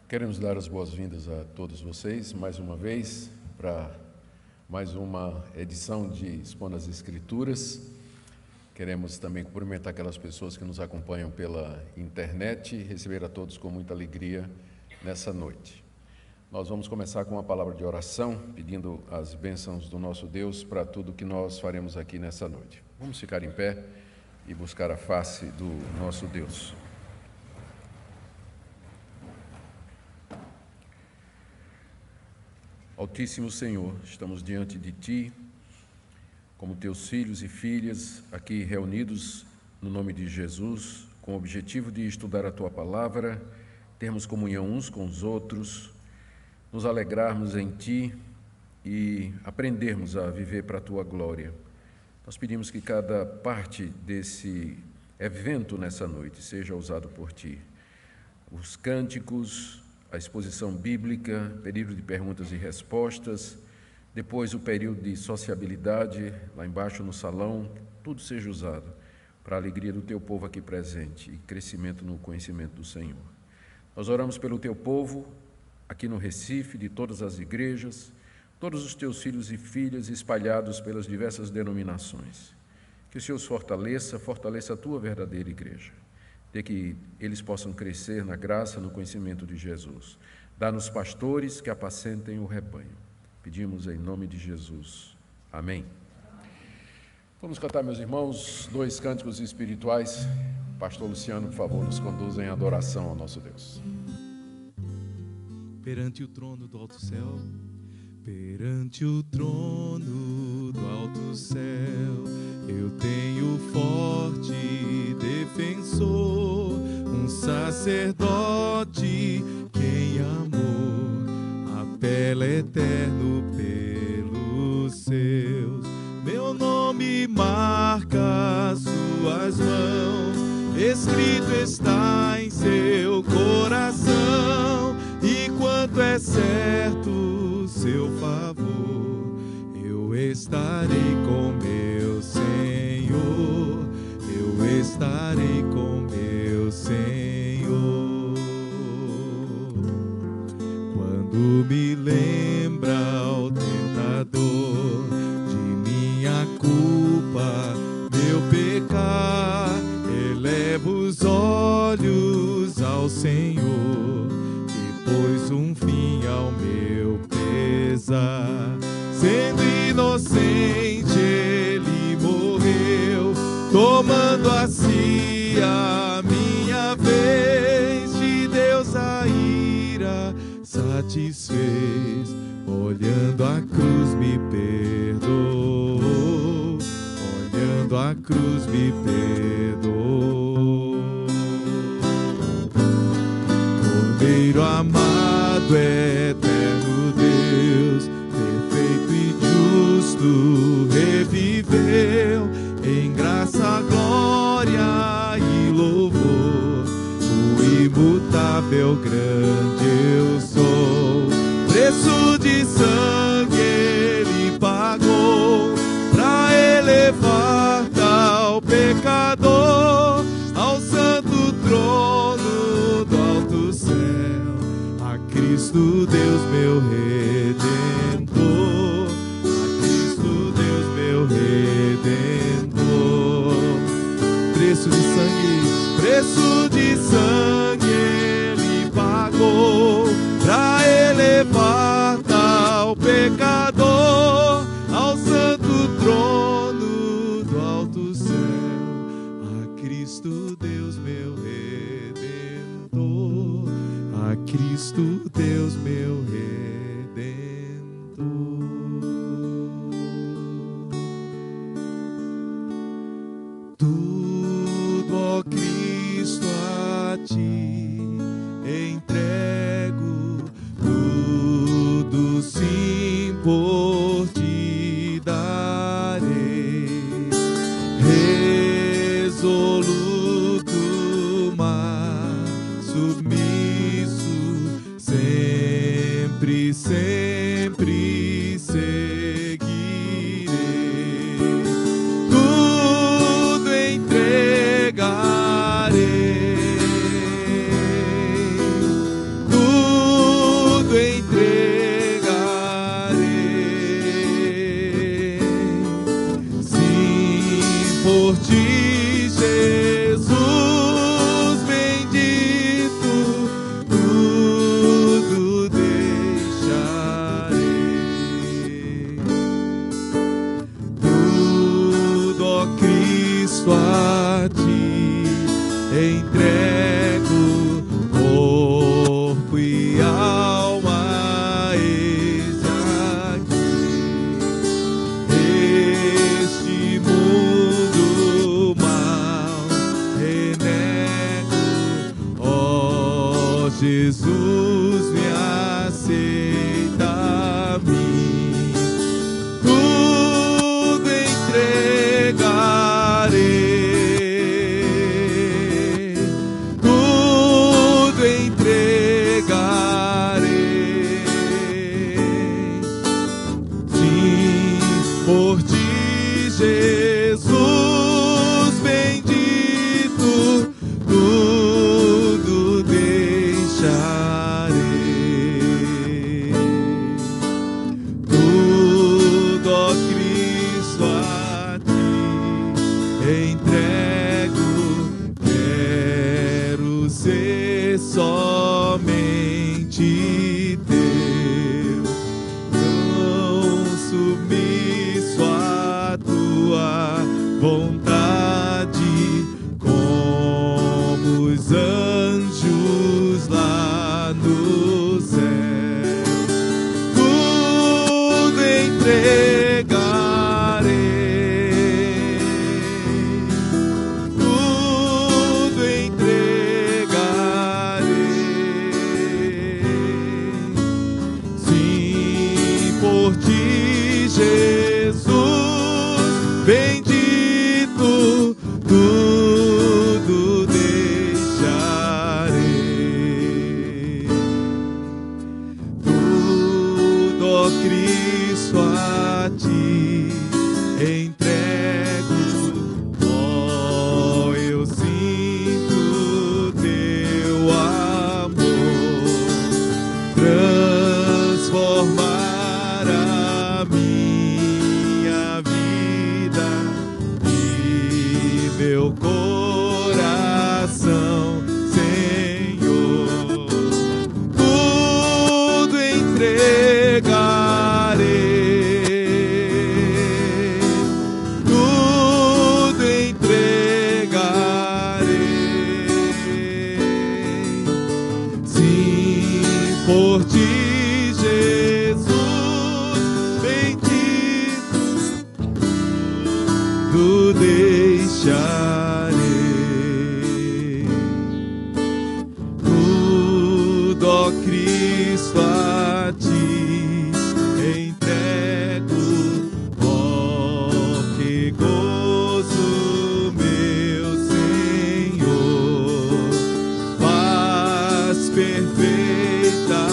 Queremos dar as boas-vindas a todos vocês, mais uma vez, para mais uma edição de Expondo as Escrituras. Queremos também cumprimentar aquelas pessoas que nos acompanham pela internet e receber a todos com muita alegria nessa noite. Nós vamos começar com uma palavra de oração, pedindo as bênçãos do nosso Deus para tudo que nós faremos aqui nessa noite. Vamos ficar em pé e buscar a face do nosso Deus. Altíssimo Senhor, estamos diante de Ti, como Teus filhos e filhas, aqui reunidos no nome de Jesus, com o objetivo de estudar a Tua Palavra, termos comunhão uns com os outros, nos alegrarmos em Ti e aprendermos a viver para a Tua glória. Nós pedimos que cada parte desse evento nessa noite seja usado por Ti. Os cânticos, a exposição bíblica, período de perguntas e respostas, depois o período de sociabilidade, lá embaixo no salão, tudo seja usado para a alegria do Teu povo aqui presente e crescimento no conhecimento do Senhor. Nós oramos pelo Teu povo, aqui no Recife, de todas as igrejas, todos os Teus filhos e filhas espalhados pelas diversas denominações. Que o Senhor os fortaleça a Tua verdadeira igreja, de que eles possam crescer na graça, no conhecimento de Jesus. Dá-nos pastores que apacentem o rebanho. Pedimos em nome de Jesus. Amém. Vamos cantar, meus irmãos, 2 cânticos espirituais. Pastor Luciano, por favor, nos conduza em adoração ao nosso Deus. Perante o trono do alto céu, perante o trono do alto céu, eu tenho forte defensor, um sacerdote que em amor apela eterno pelos seus. Meu nome marca suas mãos, escrito está em seu coração, e quanto é certo seu favor, eu estarei com meu Senhor, eu estarei com meu Senhor. Quando me lembra o tentador de minha culpa, meu pecar, elevo os olhos ao Senhor, que pôs um fim ao meu pesar. Sendo inocente, ele morreu, tomando a si a minha vez. De Deus a ira satisfez, olhando a cruz me perdoou, olhando a cruz me perdoou. Cordeiro amado, eterno Deus, perfeito e justo, reviveu em graça, glória e louvor. O imutável grande eu sou, preço de sangue ele pagou, pra elevar tal pecador ao santo trono do alto céu. A Cristo Deus meu Redentor, a Cristo Deus meu Redentor. Preço de sangue ele pagou, pra elevar tal pecador ao santo trono do alto céu. A Cristo Deus meu Redentor, a Cristo Deus meu Redentor. Tudo, ó Cristo, a Ti entrego, tudo sim por Ti darei, resoluto, mas submisso, sempre, sempre seguirei. Tudo entregarei, tudo Cristo a ti entrego corpo e alma, eis aqui. Este mundo mal renego, ó Jesus, me aceita a mim. Tudo entregarei, tudo entregarei. Sim, por ti, Jesus bendito, tudo deixarei. Tudo, ó Cristo, a ti entrego. Quero ser somente teu, tão submisso à tua vontade, como os anjos lá no céu. Tudo entregarei, tudo entregarei. Sim, por ti, Jesus bendito, tudo deixarei. Tudo, ó Cristo, a ti entrego. Ó, eu sinto teu amor transformar a minha vida e meu coração, Senhor. Tudo entregarei, tudo entregarei. Sim, por ti, Jesus bendito, tudo deixarei. Tudo, ó Cristo, a ti entrego. Oh, que gozo, meu Senhor, paz perfeita,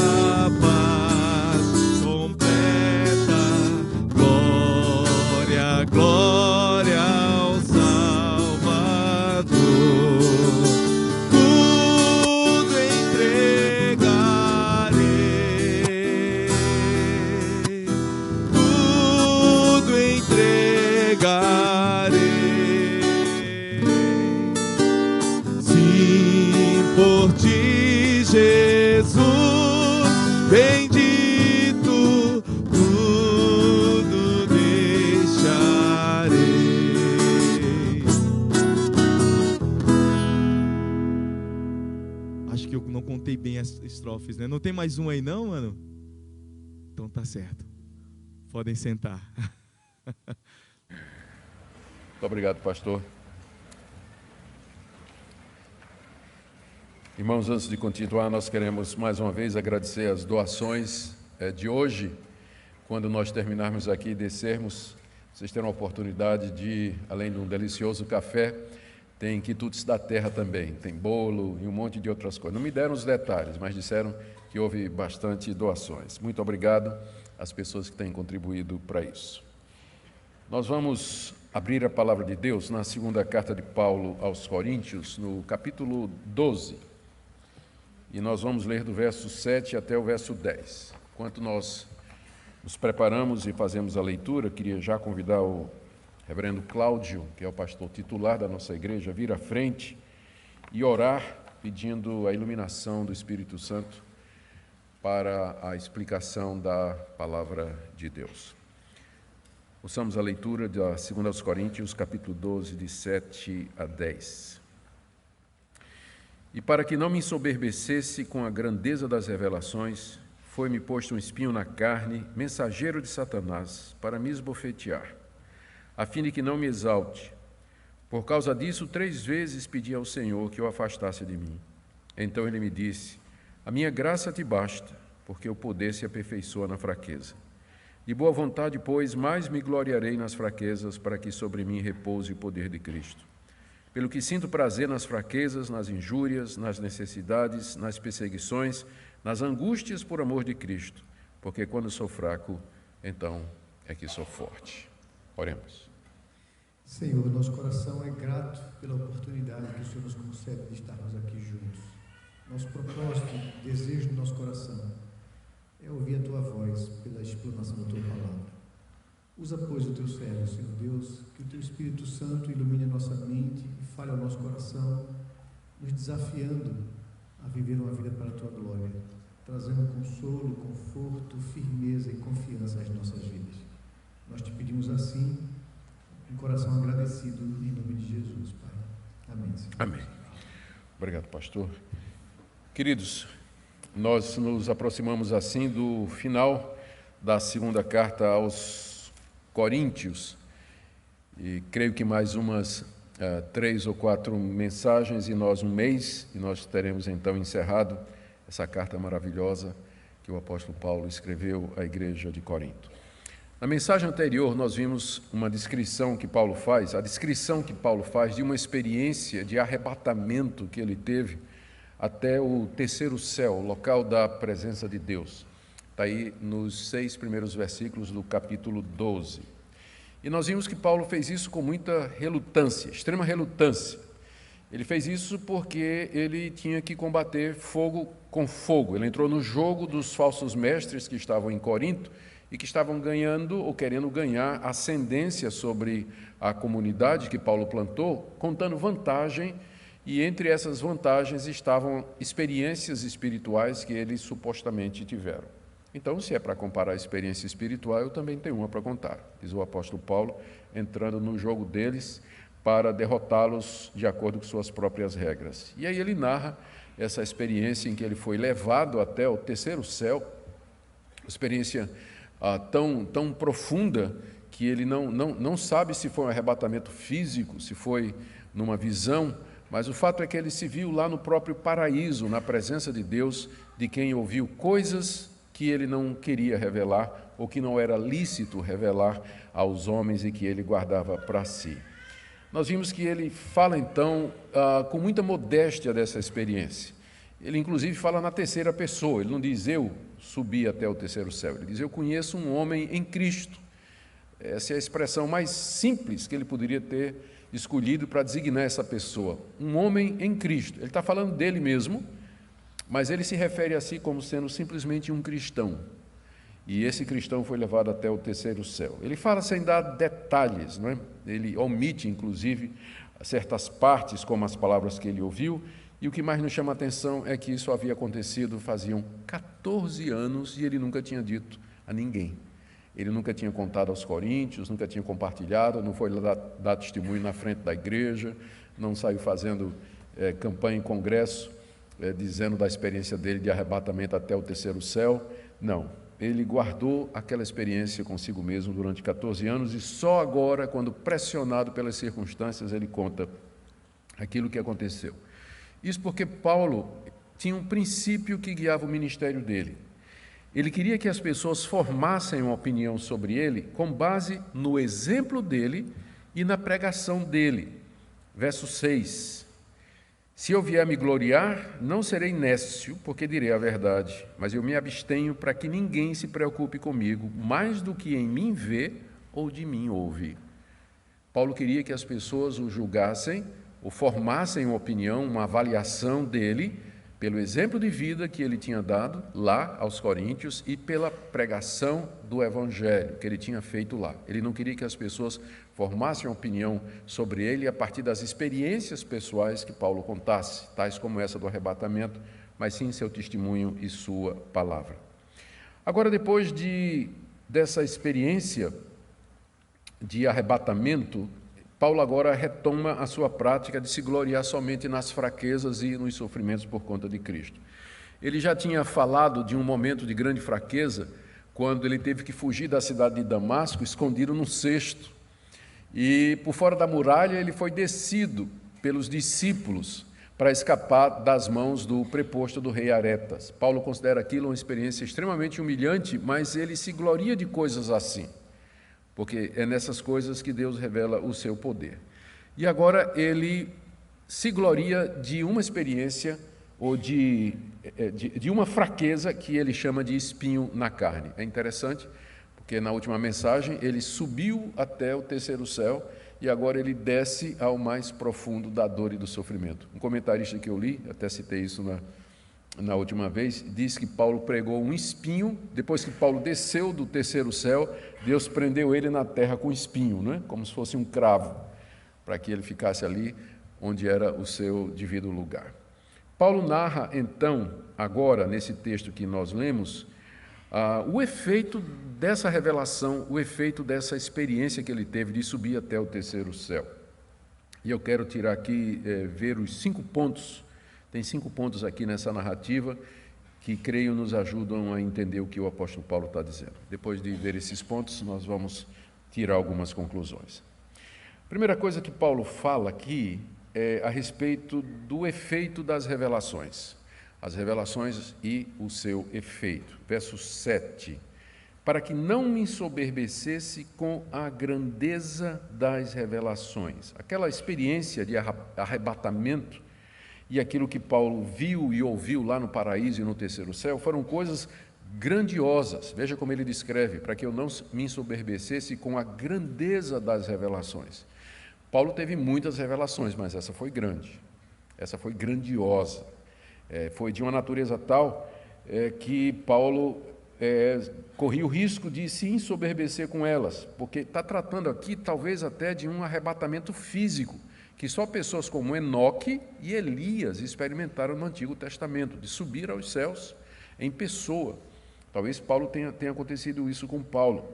paz completa, glória, glória ao Salvador. Tudo entregarei, tudo entregarei. Sim, por ti, Jesus bendito, tudo deixarei. Acho que eu não contei bem as estrofes, né? Não tem mais um aí não, mano? Então tá certo. Podem sentar. Muito obrigado, pastor. Irmãos, antes de continuar, nós queremos mais uma vez agradecer as doações de hoje. Quando nós terminarmos aqui e descermos, vocês terão a oportunidade de, além de um delicioso café, tem quitutes da terra também, tem bolo e um monte de outras coisas. Não me deram os detalhes, mas disseram que houve bastante doações. Muito obrigado às pessoas que têm contribuído para isso. Nós vamos abrir a palavra de Deus na segunda carta de Paulo aos Coríntios, no capítulo 12. E nós vamos ler do verso 7 até o verso 10. Enquanto nós nos preparamos e fazemos a leitura, queria já convidar o reverendo Cláudio, que é o pastor titular da nossa igreja, a vir à frente e orar, pedindo a iluminação do Espírito Santo para a explicação da palavra de Deus. Ouçamos a leitura da 2 Coríntios, capítulo 12, de 7 a 10. E para que não me ensoberbecesse com a grandeza das revelações, foi-me posto um espinho na carne, mensageiro de Satanás, para me esbofetear, a fim de que não me exalte. Por causa disso, 3 vezes pedi ao Senhor que o afastasse de mim. Então ele me disse: a minha graça te basta, porque o poder se aperfeiçoa na fraqueza. De boa vontade, pois, mais me gloriarei nas fraquezas, para que sobre mim repouse o poder de Cristo. Pelo que sinto prazer nas fraquezas, nas injúrias, nas necessidades, nas perseguições, nas angústias por amor de Cristo, porque quando sou fraco, então é que sou forte. Oremos. Senhor, nosso coração é grato pela oportunidade que o Senhor nos concede de estarmos aqui juntos. Nosso propósito, desejo do nosso coração é ouvir a Tua voz pela explanação da Tua palavra. Usa, pois, o Teu servo, Senhor Deus, que o Teu Espírito Santo ilumine a nossa mente e fale ao nosso coração, nos desafiando a viver uma vida para a Tua glória, trazendo consolo, conforto, firmeza e confiança às nossas vidas. Nós te pedimos assim, um coração agradecido, em nome de Jesus, Pai. Amém, Senhor. Amém. Obrigado, pastor. Queridos, nós nos aproximamos assim do final da segunda carta aos Coríntios, e creio que mais umas 3 ou 4 mensagens e nós um mês, e nós teremos então encerrado essa carta maravilhosa que o apóstolo Paulo escreveu à igreja de Corinto. Na mensagem anterior nós vimos uma descrição que Paulo faz, a descrição que Paulo faz de uma experiência de arrebatamento que ele teve até o terceiro céu, local da presença de Deus. Está aí nos 6 primeiros versículos do capítulo 12. E nós vimos que Paulo fez isso com muita relutância, extrema relutância. Ele fez isso porque ele tinha que combater fogo com fogo. Ele entrou no jogo dos falsos mestres que estavam em Corinto e que estavam ganhando ou querendo ganhar ascendência sobre a comunidade que Paulo plantou, contando vantagem. E entre essas vantagens estavam experiências espirituais que eles supostamente tiveram. Então, se é para comparar a experiência espiritual, eu também tenho uma para contar, diz o apóstolo Paulo, entrando no jogo deles para derrotá-los de acordo com suas próprias regras. E aí ele narra essa experiência em que ele foi levado até o terceiro céu, experiência tão profunda que ele não sabe se foi um arrebatamento físico, se foi numa visão, mas o fato é que ele se viu lá no próprio paraíso, na presença de Deus, de quem ouviu coisas que ele não queria revelar, ou que não era lícito revelar aos homens e que ele guardava para si. Nós vimos que ele fala, então, com muita modéstia dessa experiência. Ele, inclusive, fala na terceira pessoa, ele não diz eu subi até o terceiro céu, ele diz eu conheço um homem em Cristo. Essa é a expressão mais simples que ele poderia ter escolhido para designar essa pessoa, um homem em Cristo. Ele está falando dele mesmo, mas ele se refere a si como sendo simplesmente um cristão. E esse cristão foi levado até o terceiro céu. Ele fala sem dar detalhes, não é? Ele omite, inclusive, certas partes, como as palavras que ele ouviu, e o que mais nos chama a atenção é que isso havia acontecido faziam 14 anos e ele nunca tinha dito a ninguém. Ele nunca tinha contado aos coríntios, nunca tinha compartilhado, não foi dar testemunho na frente da igreja, não saiu fazendo campanha em congresso, dizendo da experiência dele de arrebatamento até o terceiro céu. Não, ele guardou aquela experiência consigo mesmo durante 14 anos e só agora, quando pressionado pelas circunstâncias, ele conta aquilo que aconteceu. Isso porque Paulo tinha um princípio que guiava o ministério dele. Ele queria que as pessoas formassem uma opinião sobre ele com base no exemplo dele e na pregação dele. Verso 6. Se eu vier me gloriar, não serei nécio, porque direi a verdade, mas eu me abstenho para que ninguém se preocupe comigo, mais do que em mim vê ou de mim ouve. Paulo queria que as pessoas o julgassem, ou formassem uma opinião, uma avaliação dele, pelo exemplo de vida que ele tinha dado lá aos coríntios e pela pregação do evangelho que ele tinha feito lá. Ele não queria que as pessoas formassem uma opinião sobre ele a partir das experiências pessoais que Paulo contasse, tais como essa do arrebatamento, mas sim seu testemunho e sua palavra. Agora, depois dessa experiência de arrebatamento, Paulo agora retoma a sua prática de se gloriar somente nas fraquezas e nos sofrimentos por conta de Cristo. Ele já tinha falado de um momento de grande fraqueza, quando ele teve que fugir da cidade de Damasco, escondido num cesto. E por fora da muralha ele foi descido pelos discípulos para escapar das mãos do preposto do rei Aretas. Paulo considera aquilo uma experiência extremamente humilhante, mas ele se gloria de coisas assim, porque é nessas coisas que Deus revela o seu poder. E agora ele se gloria de uma experiência ou de uma fraqueza que ele chama de espinho na carne. É interessante, porque na última mensagem ele subiu até o terceiro céu e agora ele desce ao mais profundo da dor e do sofrimento. Um comentarista que eu li, até citei isso na última vez, diz que Paulo pregou um espinho, depois que Paulo desceu do terceiro céu, Deus prendeu ele na terra com espinho, não é? Como se fosse um cravo, para que ele ficasse ali onde era o seu devido lugar. Paulo narra, então, agora, nesse texto que nós lemos, o efeito dessa revelação, o efeito dessa experiência que ele teve de subir até o terceiro céu. E eu quero tirar aqui, ver os 5 pontos, tem 5 pontos aqui nessa narrativa, que creio nos ajudam a entender o que o apóstolo Paulo está dizendo. Depois de ver esses pontos, nós vamos tirar algumas conclusões. A primeira coisa que Paulo fala aqui é a respeito do efeito das revelações. As revelações e o seu efeito. Verso 7. Para que não me ensoberbecesse com a grandeza das revelações. Aquela experiência de arrebatamento e aquilo que Paulo viu e ouviu lá no paraíso e no terceiro céu foram coisas grandiosas. Veja como ele descreve, para que eu não me ensoberbecesse com a grandeza das revelações. Paulo teve muitas revelações, mas essa foi grande, essa foi grandiosa. Foi de uma natureza tal que Paulo corria o risco de se ensoberbecer com elas, porque está tratando aqui talvez até de um arrebatamento físico, que só pessoas como Enoque e Elias experimentaram no Antigo Testamento, de subir aos céus em pessoa. Talvez Paulo tenha acontecido isso com Paulo.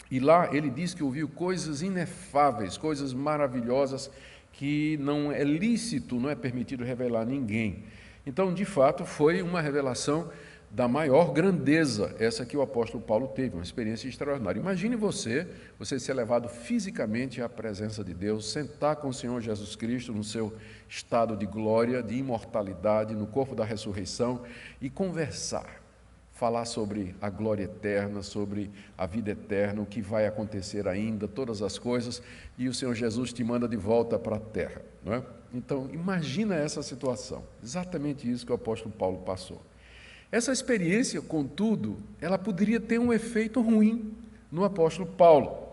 E lá ele diz que ouviu coisas inefáveis, coisas maravilhosas, que não é lícito, não é permitido revelar a ninguém. Então, de fato, foi uma revelação da maior grandeza, essa que o apóstolo Paulo teve, uma experiência extraordinária. Imagine você ser levado fisicamente à presença de Deus, sentar com o Senhor Jesus Cristo no seu estado de glória, de imortalidade, no corpo da ressurreição, e conversar, falar sobre a glória eterna, sobre a vida eterna, o que vai acontecer ainda, todas as coisas, e o Senhor Jesus te manda de volta para a terra, não é? Então, imagina essa situação, exatamente isso que o apóstolo Paulo passou. Essa experiência, contudo, ela poderia ter um efeito ruim no apóstolo Paulo.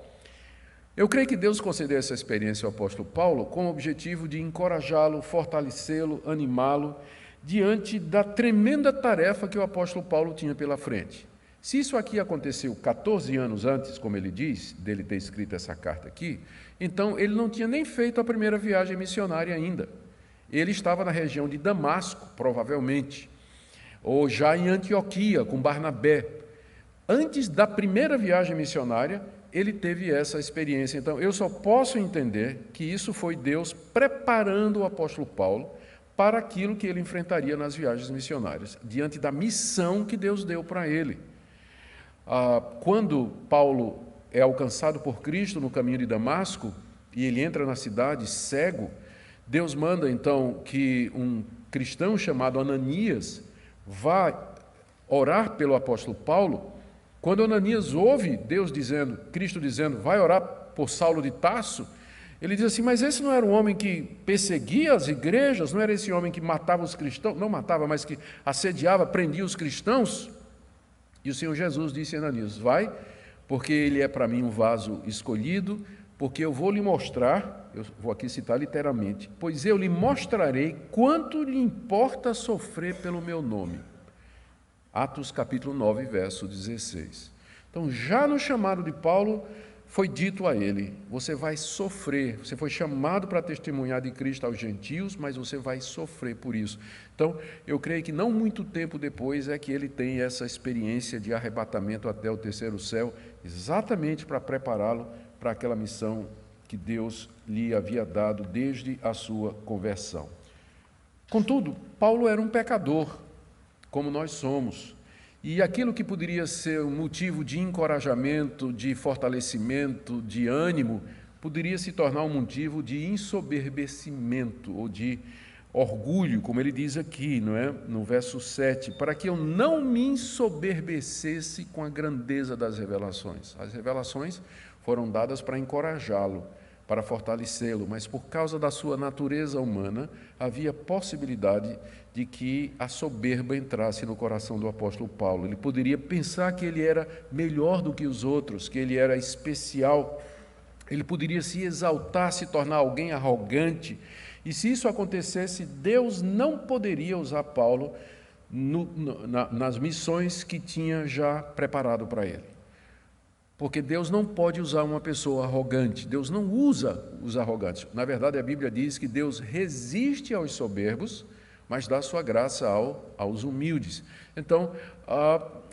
Eu creio que Deus concedeu essa experiência ao apóstolo Paulo com o objetivo de encorajá-lo, fortalecê-lo, animá-lo, diante da tremenda tarefa que o apóstolo Paulo tinha pela frente. Se isso aqui aconteceu 14 anos antes, como ele diz, dele ter escrito essa carta aqui, então ele não tinha nem feito a primeira viagem missionária ainda. Ele estava na região de Damasco, provavelmente, ou já em Antioquia, com Barnabé. Antes da primeira viagem missionária, ele teve essa experiência. Então, eu só posso entender que isso foi Deus preparando o apóstolo Paulo para aquilo que ele enfrentaria nas viagens missionárias, diante da missão que Deus deu para ele. Quando Paulo é alcançado por Cristo no caminho de Damasco, e ele entra na cidade cego, Deus manda então que um cristão chamado Ananias vá orar pelo apóstolo Paulo. Quando Ananias ouve Cristo dizendo, vai orar por Saulo de Tarso, ele diz assim, mas esse não era um homem que perseguia as igrejas, não era esse homem que matava os cristãos, não matava, mas que assediava, prendia os cristãos? E o Senhor Jesus disse a Ananias, vai, porque ele é para mim um vaso escolhido, porque eu vou lhe mostrar, eu vou aqui citar literalmente, pois eu lhe mostrarei quanto lhe importa sofrer pelo meu nome. Atos capítulo 9, verso 16. Então, já no chamado de Paulo, foi dito a ele, você vai sofrer, você foi chamado para testemunhar de Cristo aos gentios, mas você vai sofrer por isso. Então, eu creio que não muito tempo depois é que ele tem essa experiência de arrebatamento até o terceiro céu, exatamente para prepará-lo para aquela missão que Deus lhe havia dado desde a sua conversão. Contudo, Paulo era um pecador, como nós somos, e aquilo que poderia ser um motivo de encorajamento, de fortalecimento, de ânimo, poderia se tornar um motivo de ensoberbecimento ou de orgulho, como ele diz aqui, não é? No verso 7, para que eu não me ensoberbecesse com a grandeza das revelações. As revelações foram dadas para encorajá-lo, para fortalecê-lo, mas por causa da sua natureza humana, havia possibilidade de que a soberba entrasse no coração do apóstolo Paulo. Ele poderia pensar que ele era melhor do que os outros, que ele era especial. Ele poderia se exaltar, se tornar alguém arrogante. E se isso acontecesse, Deus não poderia usar Paulo nas missões que tinha já preparado para ele. Porque Deus não pode usar uma pessoa arrogante. Deus não usa os arrogantes. Na verdade, a Bíblia diz que Deus resiste aos soberbos, mas dá sua graça aos humildes. Então,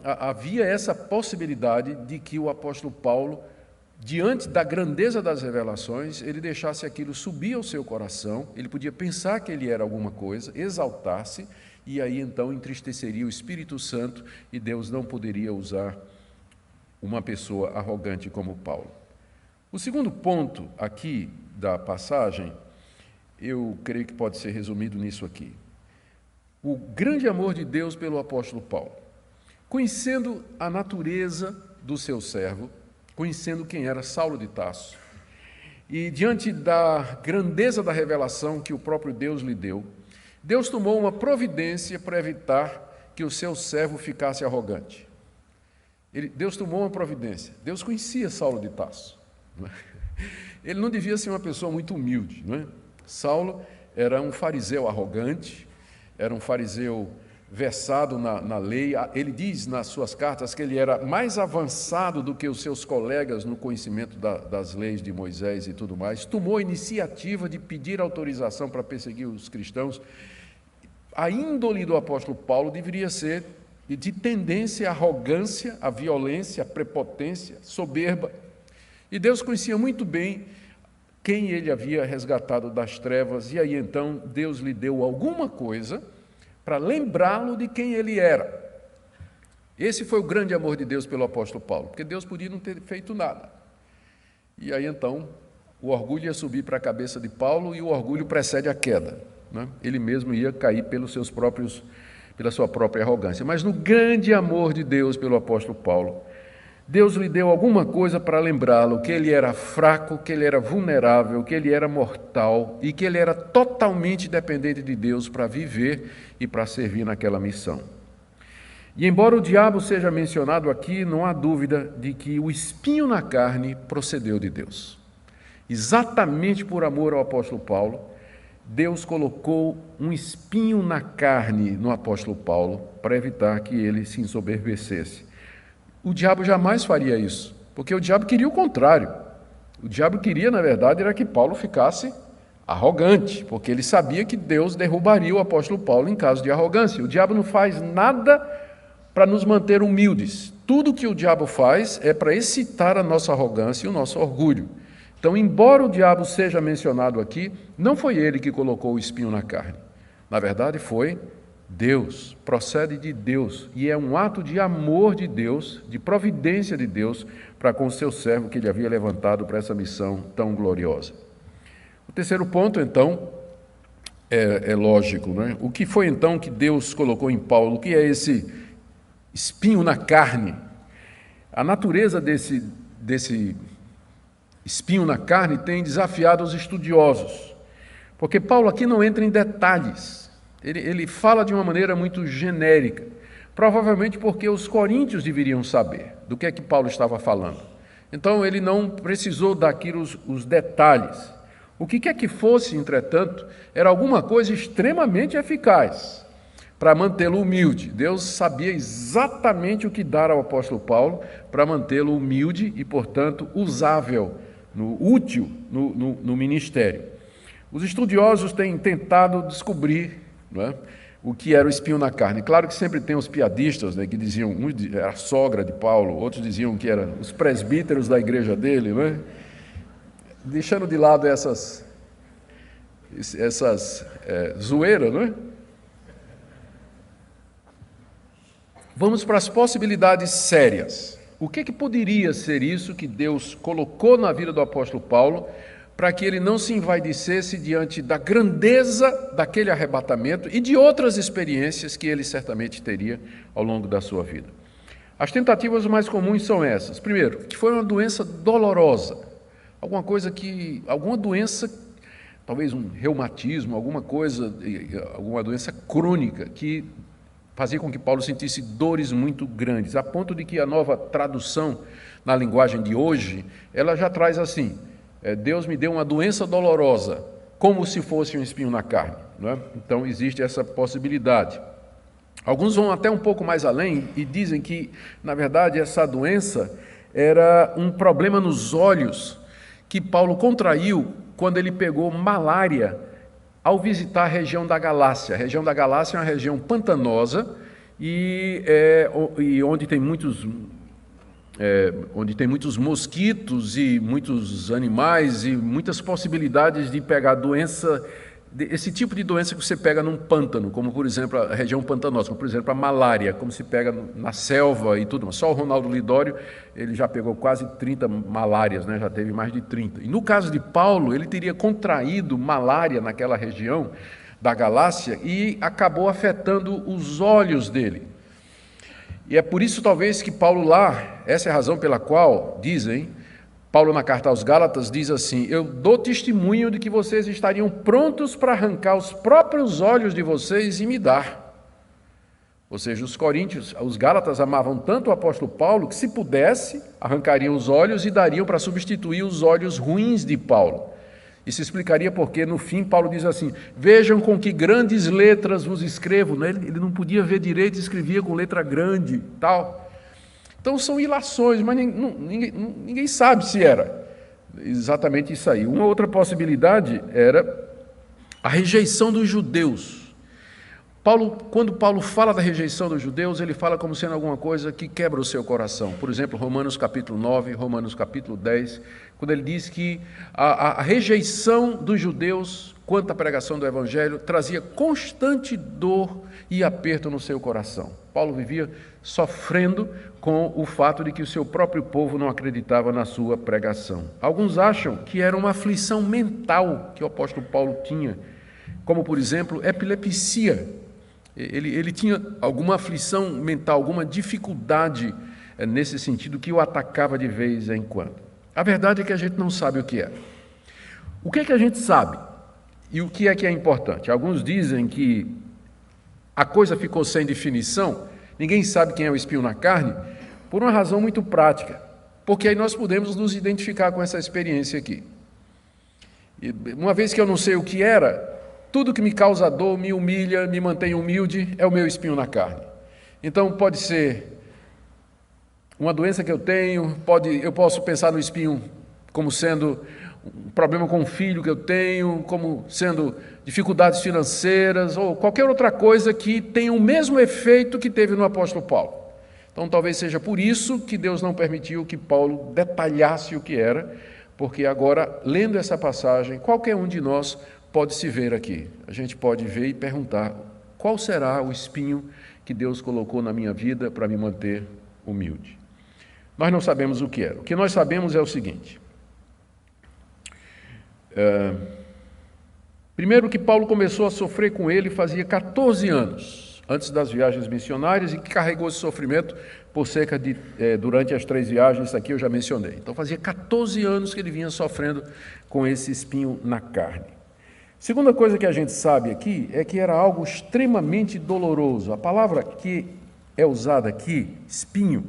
havia essa possibilidade de que o apóstolo Paulo, diante da grandeza das revelações, ele deixasse aquilo subir ao seu coração, ele podia pensar que ele era alguma coisa, exaltar-se, e aí então entristeceria o Espírito Santo, e Deus não poderia usar uma pessoa arrogante como Paulo. O segundo ponto aqui da passagem, eu creio que pode ser resumido nisso aqui. O grande amor de Deus pelo apóstolo Paulo. Conhecendo a natureza do seu servo, conhecendo quem era Saulo de Tarso, e diante da grandeza da revelação que o próprio Deus lhe deu, Deus tomou uma providência para evitar que o seu servo ficasse arrogante. Deus tomou uma providência. Deus conhecia Saulo de Tarso. Ele não devia ser uma pessoa muito humilde, não é? Saulo era um fariseu arrogante, era um fariseu versado na lei. Ele diz nas suas cartas que ele era mais avançado do que os seus colegas no conhecimento das leis de Moisés e tudo mais. Tomou a iniciativa de pedir autorização para perseguir os cristãos. A índole do apóstolo Paulo deveria ser de tendência à arrogância, à violência, à prepotência, soberba. E Deus conhecia muito bem quem ele havia resgatado das trevas, e aí então Deus lhe deu alguma coisa para lembrá-lo de quem ele era. Esse foi o grande amor de Deus pelo apóstolo Paulo, porque Deus podia não ter feito nada. E aí então o orgulho ia subir para a cabeça de Paulo, e o orgulho precede a queda, né? Ele mesmo ia cair pela sua própria arrogância. Mas no grande amor de Deus pelo apóstolo Paulo, Deus lhe deu alguma coisa para lembrá-lo que ele era fraco, que ele era vulnerável, que ele era mortal e que ele era totalmente dependente de Deus para viver e para servir naquela missão. E embora o diabo seja mencionado aqui, não há dúvida de que o espinho na carne procedeu de Deus. Exatamente por amor ao apóstolo Paulo, Deus colocou um espinho na carne no apóstolo Paulo para evitar que ele se ensoberbecesse. O diabo jamais faria isso, porque o diabo queria o contrário. O diabo queria, na verdade, era que Paulo ficasse arrogante, porque ele sabia que Deus derrubaria o apóstolo Paulo em caso de arrogância. O diabo não faz nada para nos manter humildes. Tudo que o diabo faz é para excitar a nossa arrogância e o nosso orgulho. Então, embora o diabo seja mencionado aqui, não foi ele que colocou o espinho na carne. Na verdade, foi Deus, procede de Deus, e é um ato de amor de Deus, de providência de Deus, para com o seu servo que ele havia levantado para essa missão tão gloriosa. O terceiro ponto, então, é lógico, não é? O que foi então que Deus colocou em Paulo? O que é esse espinho na carne? A natureza desse espinho na carne tem desafiado os estudiosos, porque Paulo aqui não entra em detalhes. Ele fala de uma maneira muito genérica, provavelmente porque os coríntios deveriam saber do que é que Paulo estava falando. Então, ele não precisou dar aqui os detalhes. O que quer que fosse, entretanto, era alguma coisa extremamente eficaz para mantê-lo humilde. Deus sabia exatamente o que dar ao apóstolo Paulo para mantê-lo humilde e, portanto, usável, útil no ministério. Os estudiosos têm tentado descobrir, não é, o que era o espinho na carne. Claro que sempre tem os piadistas, né, que diziam, era a sogra de Paulo, outros diziam que eram os presbíteros da igreja dele, não é? deixando de lado essas zoeiras, não é? Vamos para as possibilidades sérias. O que poderia ser isso que Deus colocou na vida do apóstolo Paulo para que ele não se envaidecesse diante da grandeza daquele arrebatamento e de outras experiências que ele certamente teria ao longo da sua vida? As tentativas mais comuns são essas. Primeiro, que foi uma doença dolorosa, alguma doença, talvez um reumatismo, alguma doença crônica que fazia com que Paulo sentisse dores muito grandes, a ponto de que a nova tradução na linguagem de hoje, ela já traz assim: Deus me deu uma doença dolorosa, como se fosse um espinho na carne. Não é? Então existe essa possibilidade. Alguns vão até um pouco mais além e dizem que, na verdade, essa doença era um problema nos olhos que Paulo contraiu quando ele pegou malária ao visitar a região da Galácia. A região da Galácia é uma região pantanosa e onde tem muitos mosquitos e muitos animais e muitas possibilidades de pegar doença, esse tipo de doença que você pega num pântano, como por exemplo a região pantanosa, como por exemplo a malária, como se pega na selva e tudo. Só o Ronaldo Lidório, ele já pegou quase 30 malárias, né? Já teve mais de 30. E no caso de Paulo, ele teria contraído malária naquela região da Galácia e acabou afetando os olhos dele. E é por isso talvez que Paulo lá, essa é a razão pela qual, dizem, Paulo na carta aos Gálatas diz assim: eu dou testemunho de que vocês estariam prontos para arrancar os próprios olhos de vocês e me dar. Ou seja, os Gálatas amavam tanto o apóstolo Paulo que, se pudesse, arrancariam os olhos e dariam para substituir os olhos ruins de Paulo. Isso explicaria porque, no fim, Paulo diz assim: vejam com que grandes letras vos escrevo. Ele não podia ver direito e escrevia com letra grande, tal. Então são ilações, mas ninguém sabe se era exatamente isso aí. Uma outra possibilidade era a rejeição dos judeus. Quando Paulo fala da rejeição dos judeus, ele fala como sendo alguma coisa que quebra o seu coração. Por exemplo, Romanos capítulo 9, Romanos capítulo 10, quando ele diz que a rejeição dos judeus quanto à pregação do Evangelho trazia constante dor e aperto no seu coração. Paulo vivia sofrendo com o fato de que o seu próprio povo não acreditava na sua pregação. Alguns acham que era uma aflição mental que o apóstolo Paulo tinha, como, por exemplo, epilepsia. Ele tinha alguma aflição mental, alguma dificuldade nesse sentido que o atacava de vez em quando. A verdade é que a gente não sabe o que é. O que é que a gente sabe? E o que é importante? Alguns dizem que a coisa ficou sem definição, ninguém sabe quem é o espinho na carne, por uma razão muito prática, porque aí nós podemos nos identificar com essa experiência aqui. E uma vez que eu não sei o que era, tudo que me causa dor, me humilha, me mantém humilde, é o meu espinho na carne. Então pode ser uma doença que eu tenho, eu posso pensar no espinho como sendo um problema com o filho que eu tenho, como sendo dificuldades financeiras ou qualquer outra coisa que tenha o mesmo efeito que teve no apóstolo Paulo. Então talvez seja por isso que Deus não permitiu que Paulo detalhasse o que era, porque agora, lendo essa passagem, qualquer um de nós pode se ver aqui. A gente pode ver e perguntar: qual será o espinho que Deus colocou na minha vida para me manter humilde? Nós não sabemos o que era. O que nós sabemos é o seguinte. Primeiro que Paulo começou a sofrer com ele fazia 14 anos, antes das viagens missionárias, e que carregou esse sofrimento por durante as 3 viagens, isso aqui eu já mencionei. Então fazia 14 anos que ele vinha sofrendo com esse espinho na carne. Segunda coisa que a gente sabe aqui é que era algo extremamente doloroso. A palavra que é usada aqui, espinho,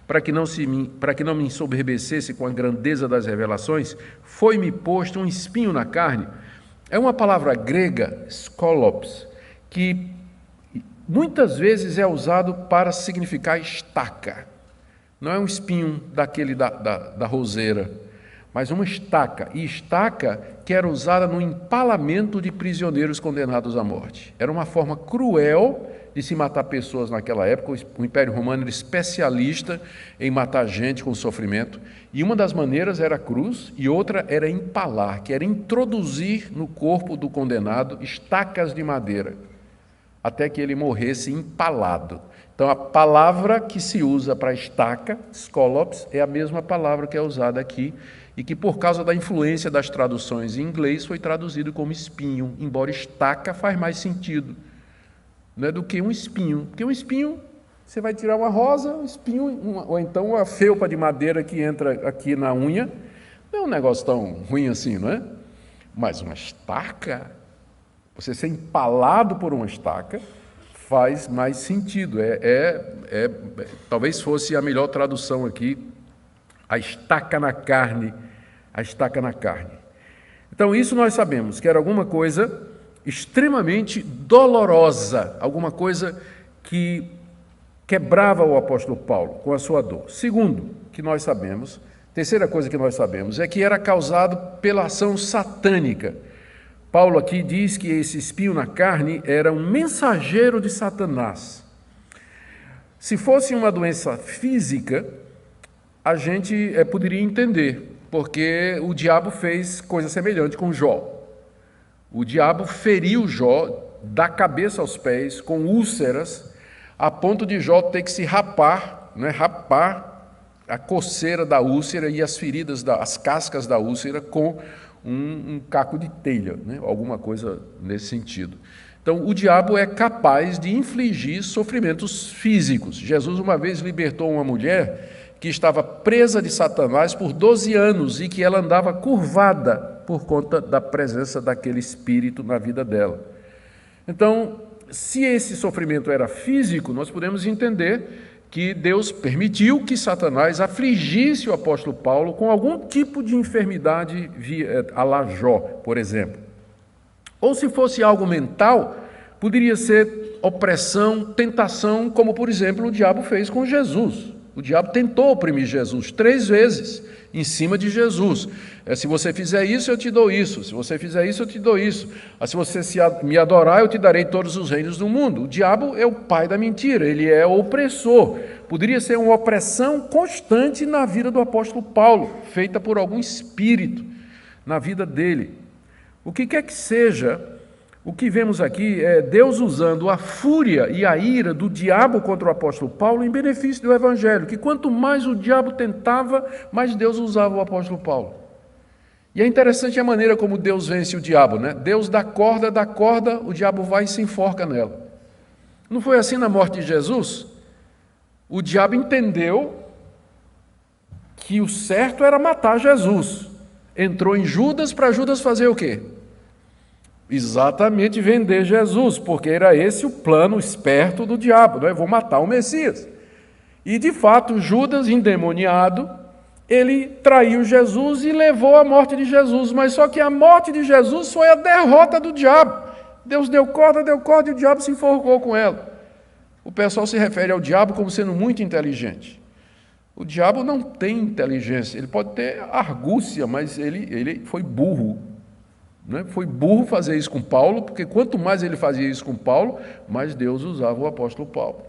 para que não me ensoberbecesse com a grandeza das revelações, foi-me posto um espinho na carne. É uma palavra grega, skolops, que muitas vezes é usado para significar estaca. Não é um espinho daquele da roseira, mas uma estaca, e estaca que era usada no empalamento de prisioneiros condenados à morte. Era uma forma cruel de se matar pessoas naquela época. O Império Romano era especialista em matar gente com sofrimento, e uma das maneiras era a cruz, e outra era empalar, que era introduzir no corpo do condenado estacas de madeira, até que ele morresse empalado. Então, a palavra que se usa para estaca, skolops, é a mesma palavra que é usada aqui, e que, por causa da influência das traduções em inglês, foi traduzido como espinho, embora estaca faz mais sentido, né, do que um espinho. Porque um espinho, você vai tirar uma rosa, um espinho, ou então uma felpa de madeira que entra aqui na unha, não é um negócio tão ruim assim, não é? Mas uma estaca, você ser empalado por uma estaca, faz mais sentido. Talvez fosse a melhor tradução aqui, a estaca na carne, a estaca na carne. Então, isso nós sabemos, que era alguma coisa extremamente dolorosa, alguma coisa que quebrava o apóstolo Paulo com a sua dor. Segundo, que nós sabemos, terceira coisa que nós sabemos, é que era causado pela ação satânica. Paulo aqui diz que esse espinho na carne era um mensageiro de Satanás. Se fosse uma doença física, a gente poderia entender, porque o diabo fez coisa semelhante com Jó. O diabo feriu Jó da cabeça aos pés com úlceras, a ponto de Jó ter que se rapar, né, rapar a coceira da úlcera e as feridas, as cascas da úlcera com um caco de telha, né, alguma coisa nesse sentido. Então, o diabo é capaz de infligir sofrimentos físicos. Jesus uma vez libertou uma mulher que estava presa de Satanás por 12 anos e que ela andava curvada por conta da presença daquele espírito na vida dela. Então, se esse sofrimento era físico, nós podemos entender que Deus permitiu que Satanás afligisse o apóstolo Paulo com algum tipo de enfermidade à la Jó, por exemplo. Ou se fosse algo mental, poderia ser opressão, tentação, como, por exemplo, o diabo fez com Jesus. O diabo tentou oprimir Jesus 3 vezes em cima de Jesus. Se você fizer isso, eu te dou isso. Se você fizer isso, eu te dou isso. Se você me adorar, eu te darei todos os reinos do mundo. O diabo é o pai da mentira, ele é o opressor. Poderia ser uma opressão constante na vida do apóstolo Paulo, feita por algum espírito na vida dele. O que quer que seja, o que vemos aqui é Deus usando a fúria e a ira do diabo contra o apóstolo Paulo em benefício do evangelho, que quanto mais o diabo tentava, mais Deus usava o apóstolo Paulo. E é interessante a maneira como Deus vence o diabo, né? Deus dá corda, o diabo vai e se enforca nela. Não foi assim na morte de Jesus? O diabo entendeu que o certo era matar Jesus. Entrou em Judas para Judas fazer o quê? Exatamente vender Jesus, porque era esse o plano esperto do diabo, né? Vou matar o Messias. E de fato, Judas, endemoniado, ele traiu Jesus e levou à morte de Jesus, mas só que a morte de Jesus foi a derrota do diabo. Deus deu corda e o diabo se enforcou com ela. O pessoal se refere ao diabo como sendo muito inteligente. O diabo não tem inteligência, ele pode ter argúcia, mas ele foi burro. Né? Foi burro fazer isso com Paulo, porque quanto mais ele fazia isso com Paulo, mais Deus usava o apóstolo Paulo.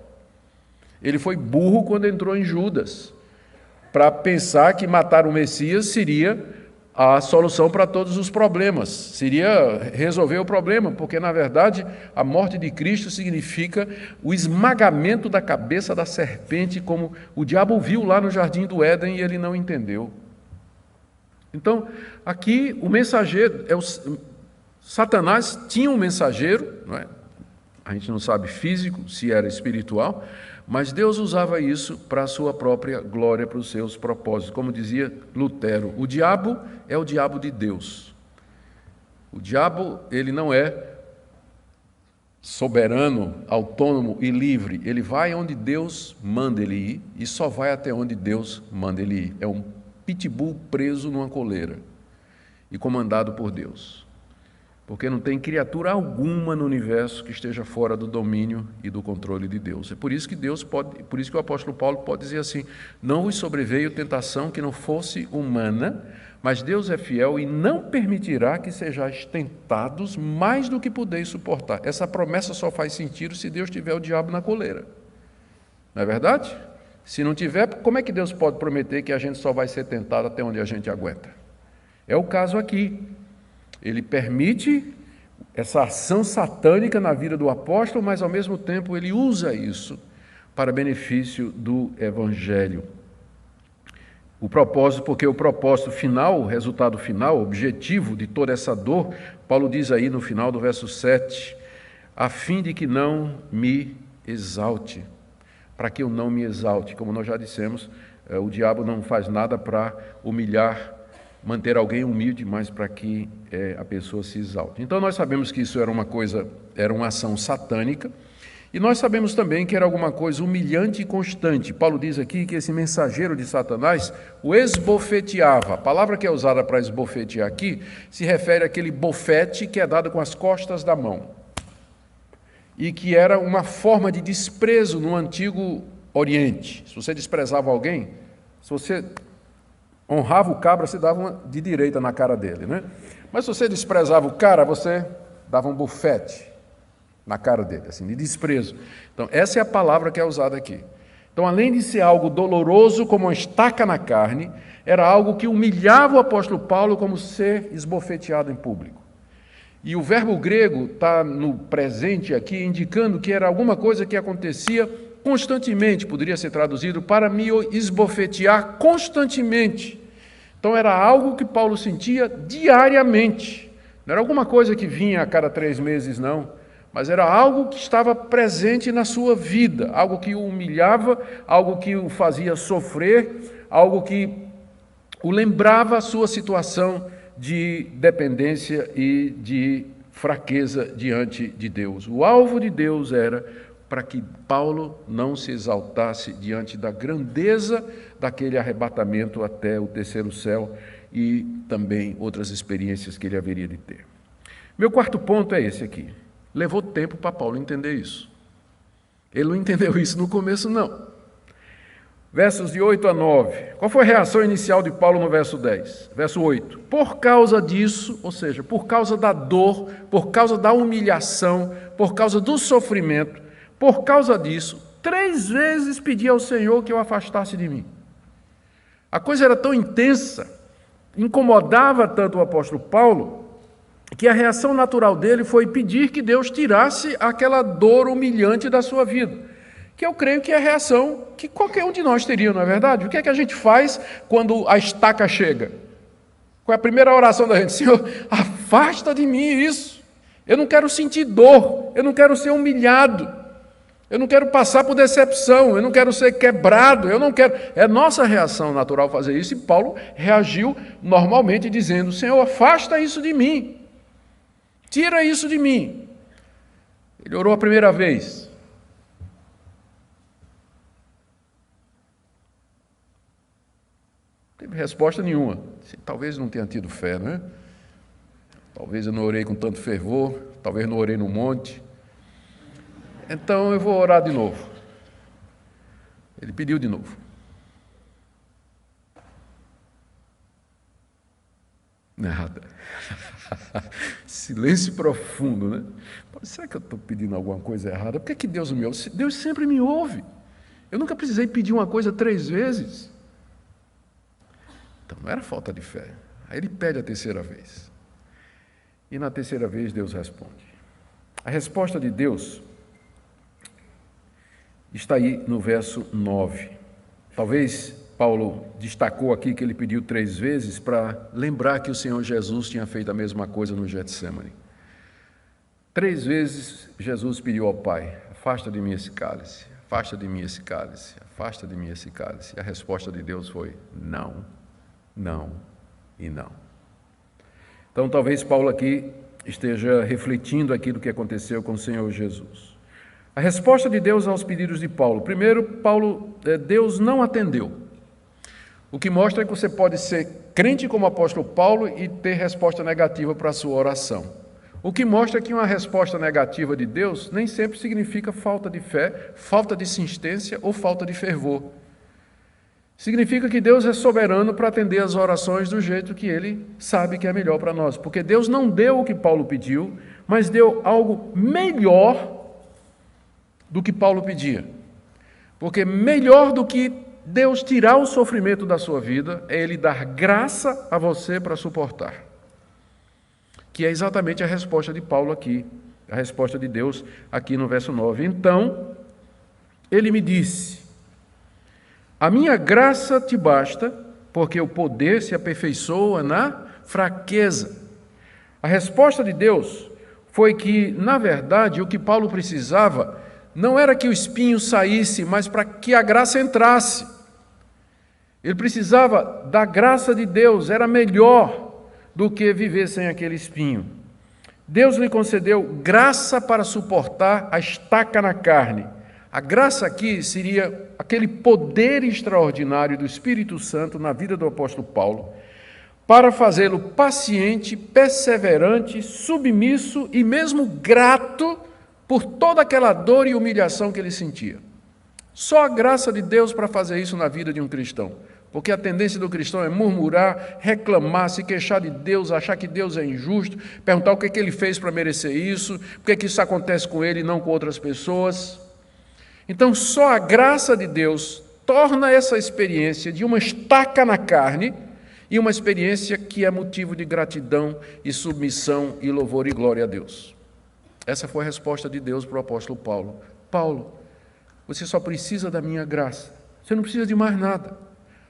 Ele foi burro quando entrou em Judas, para pensar que matar o Messias seria a solução para todos os problemas, seria resolver o problema, porque, na verdade, a morte de Cristo significa o esmagamento da cabeça da serpente, como o diabo viu lá no Jardim do Éden e ele não entendeu. Então, aqui o mensageiro, Satanás tinha um mensageiro, não é? A gente não sabe físico, se era espiritual, mas Deus usava isso para a sua própria glória, para os seus propósitos. Como dizia Lutero, o diabo é o diabo de Deus. O diabo, ele não é soberano, autônomo e livre. Ele vai onde Deus manda ele ir e só vai até onde Deus manda ele ir. É um pitbull preso numa coleira e comandado por Deus. porque não tem criatura alguma no universo que esteja fora do domínio e do controle de Deus. É por isso que por isso que o apóstolo Paulo pode dizer assim: não vos sobreveio tentação que não fosse humana, mas Deus é fiel e não permitirá que sejais tentados mais do que podeis suportar. Essa promessa só faz sentido se Deus tiver o diabo na coleira. Não é verdade? Se não tiver, como é que Deus pode prometer que a gente só vai ser tentado até onde a gente aguenta? É o caso aqui. Ele permite essa ação satânica na vida do apóstolo, mas ao mesmo tempo ele usa isso para benefício do evangelho. Porque o propósito final, o resultado final, o objetivo de toda essa dor, Paulo diz aí no final do verso 7, a fim de que não me exalte, para que eu não me exalte. Como nós já dissemos, o diabo não faz nada para humilhar, manter alguém humilde, mas para que a pessoa se exalte. Então nós sabemos que isso era uma ação satânica, e nós sabemos também que era alguma coisa humilhante e constante. Paulo diz aqui que esse mensageiro de Satanás o esbofeteava. A palavra que é usada para esbofetear aqui se refere àquele bofete que é dado com as costas da mão, e que era uma forma de desprezo no antigo Oriente. Se você desprezava alguém, se você honrava o cabra, você dava uma de direita na cara dele, né? Mas se você desprezava o cara, você dava um bufete na cara dele, assim, de desprezo. Então, essa é a palavra que é usada aqui. Então, além de ser algo doloroso, como uma estaca na carne, era algo que humilhava o apóstolo Paulo como ser esbofeteado em público. E o verbo grego está no presente aqui, indicando que era alguma coisa que acontecia constantemente, poderia ser traduzido para me esbofetear constantemente. Então era algo que Paulo sentia diariamente, não era alguma coisa que vinha a cada 3 meses, não, mas era algo que estava presente na sua vida, algo que o humilhava, algo que o fazia sofrer, algo que o lembrava a sua situação de dependência e de fraqueza diante de Deus. O alvo de Deus era para que Paulo não se exaltasse diante da grandeza daquele arrebatamento até o 3º céu e também outras experiências que ele haveria de ter. Meu quarto ponto é esse aqui. Levou tempo para Paulo entender isso. Ele não entendeu isso no começo, não. Versos de 8 a 9. Qual foi a reação inicial de Paulo no verso 10? Verso 8. Por causa disso, ou seja, por causa da dor, por causa da humilhação, por causa do sofrimento, por causa disso, 3 vezes pedi ao Senhor que eu afastasse de mim. A coisa era tão intensa, incomodava tanto o apóstolo Paulo, que a reação natural dele foi pedir que Deus tirasse aquela dor humilhante da sua vida. Que eu creio que é a reação que qualquer um de nós teria, não é verdade? O que é que a gente faz quando a estaca chega? Qual é a primeira oração da gente? Senhor, afasta de mim isso. Eu não quero sentir dor, eu não quero ser humilhado. Eu não quero passar por decepção, eu não quero ser quebrado, eu não quero... É nossa reação natural fazer isso, e Paulo reagiu normalmente dizendo: Senhor, afasta isso de mim, tira isso de mim. Ele orou a primeira vez. Não teve resposta nenhuma. Talvez não tenha tido fé, né? Talvez eu não orei com tanto fervor, talvez não orei no monte. Então eu vou orar de novo. Ele pediu de novo. Nada. Silêncio profundo, né? Será que eu estou pedindo alguma coisa errada? Por que Deus me ouve? Deus sempre me ouve. Eu nunca precisei pedir uma coisa 3 vezes. Então não era falta de fé. Aí ele pede a 3ª vez. E na 3ª vez Deus responde. A resposta de Deus está aí no verso 9. Talvez Paulo destacou aqui que ele pediu 3 vezes para lembrar que o Senhor Jesus tinha feito a mesma coisa no Getsemane. 3 vezes Jesus pediu ao Pai: afasta de mim esse cálice, afasta de mim esse cálice, afasta de mim esse cálice. E a resposta de Deus foi não, não e não. Então talvez Paulo aqui esteja refletindo aquilo que aconteceu com o Senhor Jesus. A resposta de Deus aos pedidos de Paulo. Primeiro, Deus não atendeu. O que mostra que você pode ser crente como o apóstolo Paulo e ter resposta negativa para a sua oração. O que mostra que uma resposta negativa de Deus nem sempre significa falta de fé, falta de insistência ou falta de fervor. Significa que Deus é soberano para atender as orações do jeito que Ele sabe que é melhor para nós. Porque Deus não deu o que Paulo pediu, mas deu algo melhor do que Paulo pedia. Porque melhor do que Deus tirar o sofrimento da sua vida é Ele dar graça a você para suportar. Que é exatamente a resposta de Paulo aqui, a resposta de Deus aqui no verso 9. Então, ele me disse: a minha graça te basta, porque o poder se aperfeiçoa na fraqueza. A resposta de Deus foi que, na verdade, o que Paulo precisava não era que o espinho saísse, mas para que a graça entrasse. Ele precisava da graça de Deus, era melhor do que viver sem aquele espinho. Deus lhe concedeu graça para suportar a estaca na carne. A graça aqui seria aquele poder extraordinário do Espírito Santo na vida do apóstolo Paulo, para fazê-lo paciente, perseverante, submisso e mesmo grato por toda aquela dor e humilhação que ele sentia. Só a graça de Deus para fazer isso na vida de um cristão. Porque a tendência do cristão é murmurar, reclamar, se queixar de Deus, achar que Deus é injusto, perguntar o que ele fez para merecer isso, por que isso acontece com ele e não com outras pessoas. Então, só a graça de Deus torna essa experiência de uma estaca na carne e uma experiência que é motivo de gratidão e submissão e louvor e glória a Deus. Essa foi a resposta de Deus para o apóstolo Paulo. Paulo, você só precisa da minha graça, você não precisa de mais nada.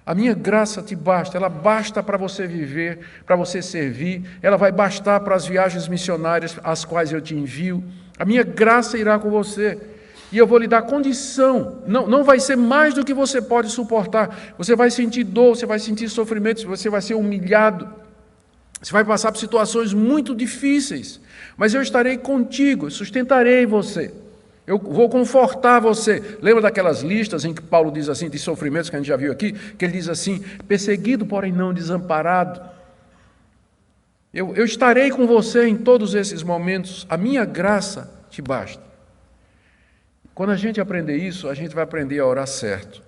A minha graça te basta, ela basta para você viver, para você servir, ela vai bastar para as viagens missionárias às quais eu te envio. A minha graça irá com você e eu vou lhe dar condição, não vai ser mais do que você pode suportar. Você vai sentir dor, você vai sentir sofrimento, você vai ser humilhado, você vai passar por situações muito difíceis, mas eu estarei contigo, eu sustentarei você. Eu vou confortar você. Lembra daquelas listas em que Paulo diz assim, de sofrimentos que a gente já viu aqui? Que ele diz assim, perseguido, porém não desamparado. Eu estarei com você em todos esses momentos. A minha graça te basta. Quando a gente aprender isso, a gente vai aprender a orar certo.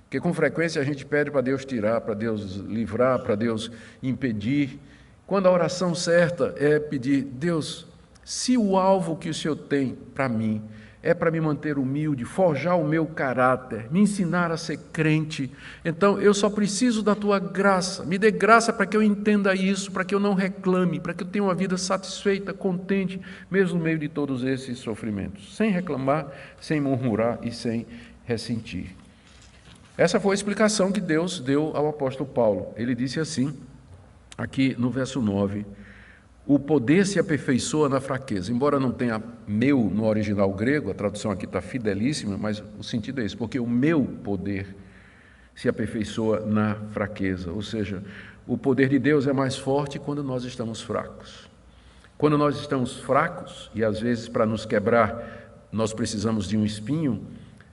Porque com frequência a gente pede para Deus tirar, para Deus livrar, para Deus impedir. Quando a oração certa é pedir, Deus, se o alvo que o Senhor tem para mim é para me manter humilde, forjar o meu caráter, me ensinar a ser crente, então eu só preciso da tua graça. Me dê graça para que eu entenda isso, para que eu não reclame, para que eu tenha uma vida satisfeita, contente, mesmo no meio de todos esses sofrimentos, sem reclamar, sem murmurar e sem ressentir. Essa foi a explicação que Deus deu ao apóstolo Paulo. Ele disse assim, aqui no verso 9, o poder se aperfeiçoa na fraqueza. Embora não tenha meu no original grego, a tradução aqui está fidelíssima, mas o sentido é esse, porque o meu poder se aperfeiçoa na fraqueza. Ou seja, o poder de Deus é mais forte quando nós estamos fracos. Quando nós estamos fracos, e às vezes para nos quebrar nós precisamos de um espinho,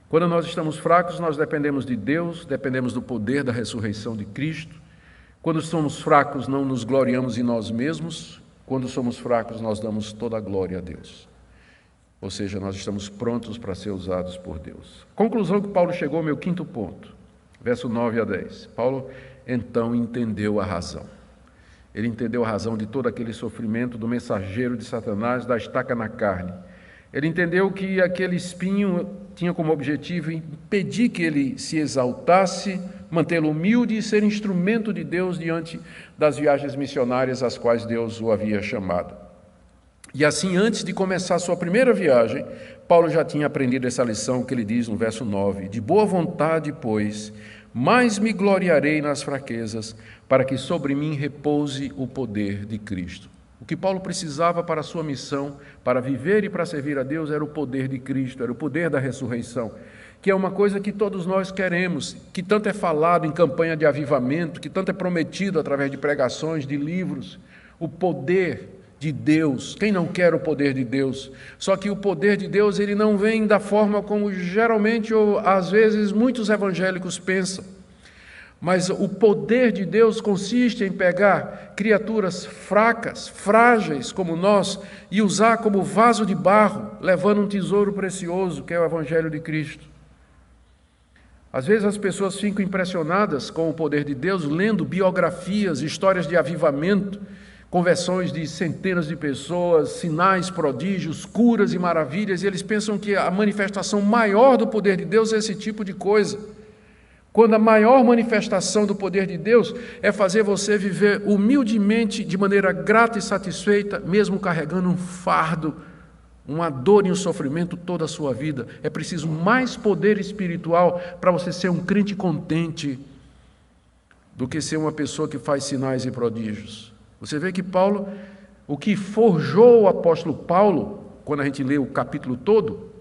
quando nós estamos fracos nós dependemos de Deus, dependemos do poder da ressurreição de Cristo. Quando somos fracos não nos gloriamos em nós mesmos. Quando somos fracos, nós damos toda a glória a Deus. Ou seja, nós estamos prontos para ser usados por Deus. Conclusão que Paulo chegou ao meu quinto ponto, verso 9 a 10. Paulo, então, entendeu a razão. Ele entendeu a razão de todo aquele sofrimento do mensageiro de Satanás, da estaca na carne. Ele entendeu que aquele espinho tinha como objetivo impedir que ele se exaltasse, mantê-lo humilde e ser instrumento de Deus diante das viagens missionárias às quais Deus o havia chamado. E assim, antes de começar a sua primeira viagem, Paulo já tinha aprendido essa lição que ele diz no verso 9, de boa vontade, pois, mais me gloriarei nas fraquezas, para que sobre mim repouse o poder de Cristo. O que Paulo precisava para a sua missão, para viver e para servir a Deus, era o poder de Cristo, era o poder da ressurreição, que é uma coisa que todos nós queremos, que tanto é falado em campanha de avivamento, que tanto é prometido através de pregações, de livros, o poder de Deus. Quem não quer o poder de Deus? Só que o poder de Deus ele não vem da forma como geralmente ou às vezes muitos evangélicos pensam, Mas o poder de Deus consiste em pegar criaturas fracas, frágeis como nós, e usar como vaso de barro, levando um tesouro precioso, que é o Evangelho de Cristo. Às vezes as pessoas ficam impressionadas com o poder de Deus, lendo biografias, histórias de avivamento, conversões de centenas de pessoas, sinais, prodígios, curas e maravilhas, e eles pensam que a manifestação maior do poder de Deus é esse tipo de coisa. Quando a maior manifestação do poder de Deus é fazer você viver humildemente, de maneira grata e satisfeita, mesmo carregando um fardo, uma dor e um sofrimento toda a sua vida. É preciso mais poder espiritual para você ser um crente contente do que ser uma pessoa que faz sinais e prodígios. Você vê que Paulo, o que forjou o apóstolo Paulo, quando a gente lê o capítulo todo,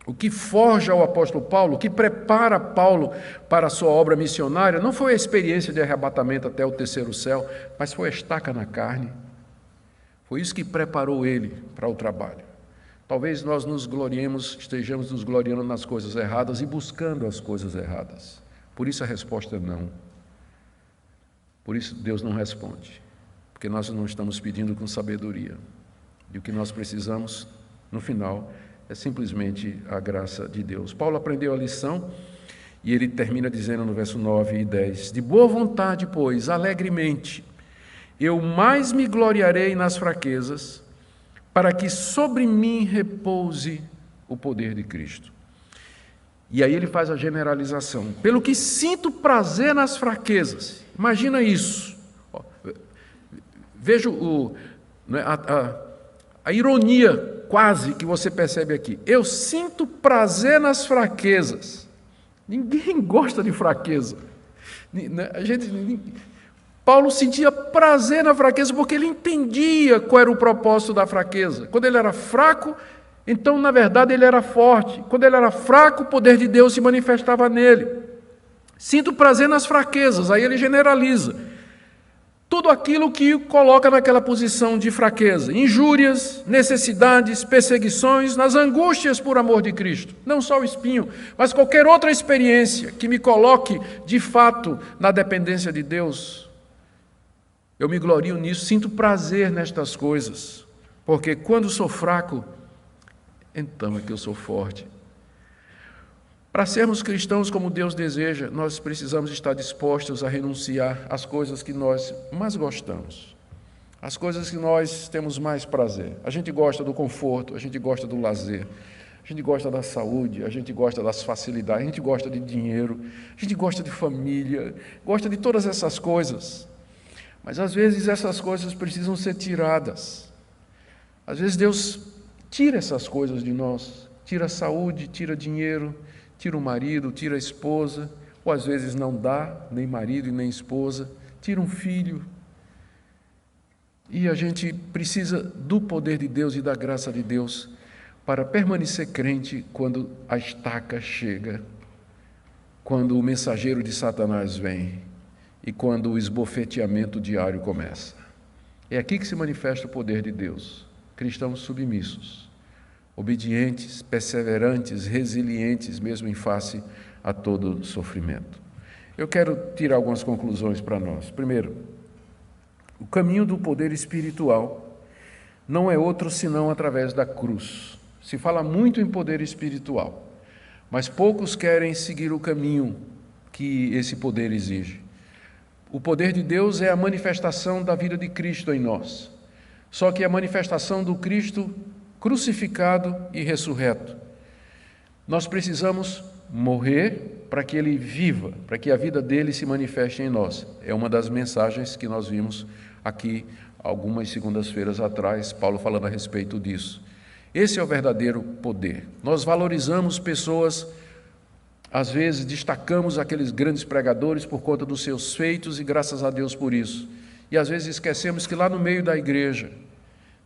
o que forja o apóstolo Paulo, o que prepara Paulo para a sua obra missionária, não foi a experiência de arrebatamento até o terceiro céu, mas foi a estaca na carne. Foi isso que preparou ele para o trabalho. Talvez nós estejamos nos gloriando nas coisas erradas e buscando as coisas erradas. Por isso a resposta é não. Por isso Deus não responde. Porque nós não estamos pedindo com sabedoria. E o que nós precisamos, no final, é simplesmente a graça de Deus. Paulo aprendeu a lição e ele termina dizendo no verso 9 e 10: de boa vontade, pois, alegremente, eu mais me gloriarei nas fraquezas, para que sobre mim repouse o poder de Cristo. E aí ele faz a generalização. Pelo que sinto prazer nas fraquezas. Imagina isso. Veja a ironia quase que você percebe aqui. Eu sinto prazer nas fraquezas. Ninguém gosta de fraqueza. Paulo sentia prazer na fraqueza porque ele entendia qual era o propósito da fraqueza. Quando ele era fraco, então, na verdade, ele era forte. Quando ele era fraco, o poder de Deus se manifestava nele. Sinto prazer nas fraquezas. Aí ele generaliza. Tudo aquilo que o coloca naquela posição de fraqueza. Injúrias, necessidades, perseguições, nas angústias por amor de Cristo. Não só o espinho, mas qualquer outra experiência que me coloque, de fato, na dependência de Deus. Eu me glorio nisso, sinto prazer nestas coisas. Porque quando sou fraco, então é que eu sou forte. Para sermos cristãos como Deus deseja, nós precisamos estar dispostos a renunciar às coisas que nós mais gostamos, às coisas que nós temos mais prazer. A gente gosta do conforto, a gente gosta do lazer, a gente gosta da saúde, a gente gosta das facilidades, a gente gosta de dinheiro, a gente gosta de família, gosta de todas essas coisas. Mas às vezes essas coisas precisam ser tiradas. Às vezes Deus tira essas coisas de nós, tira a saúde, tira dinheiro, tira o marido, tira a esposa, ou às vezes não dá, nem marido e nem esposa, tira um filho. E a gente precisa do poder de Deus e da graça de Deus para permanecer crente quando a estaca chega, quando o mensageiro de Satanás vem e quando o esbofeteamento diário começa. É aqui que se manifesta o poder de Deus. Cristãos submissos, obedientes, perseverantes, resilientes, mesmo em face a todo sofrimento. Eu quero tirar algumas conclusões para nós. Primeiro, o caminho do poder espiritual não é outro senão através da cruz. Se fala muito em poder espiritual, mas poucos querem seguir o caminho que esse poder exige. O poder de Deus é a manifestação da vida de Cristo em nós. Só que a manifestação do Cristo crucificado e ressurreto. Nós precisamos morrer para que Ele viva, para que a vida dele se manifeste em nós. É uma das mensagens que nós vimos aqui algumas segundas-feiras atrás, Paulo falando a respeito disso. Esse é o verdadeiro poder. Nós valorizamos pessoas, às vezes destacamos aqueles grandes pregadores por conta dos seus feitos e graças a Deus por isso. E às vezes esquecemos que lá no meio da igreja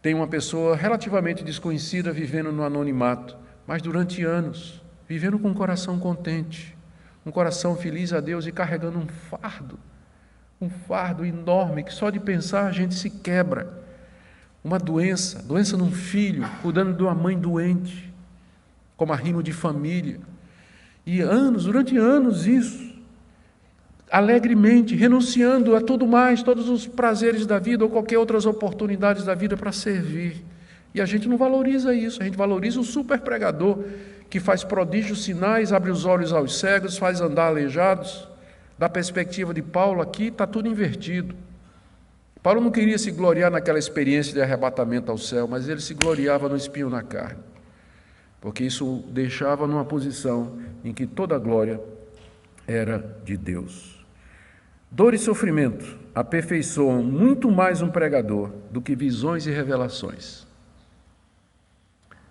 tem uma pessoa relativamente desconhecida vivendo no anonimato, mas durante anos, vivendo com um coração contente, um coração feliz a Deus e carregando um fardo enorme que só de pensar a gente se quebra. Uma doença num filho, cuidando de uma mãe doente, como arrimo de família. E durante anos isso. alegremente, renunciando a tudo mais, todos os prazeres da vida ou qualquer outras oportunidades da vida para servir. E a gente não valoriza isso, a gente valoriza o super pregador que faz prodígios, sinais, abre os olhos aos cegos, faz andar aleijados. Da perspectiva de Paulo aqui, está tudo invertido. Paulo não queria se gloriar naquela experiência de arrebatamento ao céu, mas ele se gloriava no espinho na carne, porque isso o deixava numa posição em que toda a glória era de Deus. Dor e sofrimento aperfeiçoam muito mais um pregador do que visões e revelações.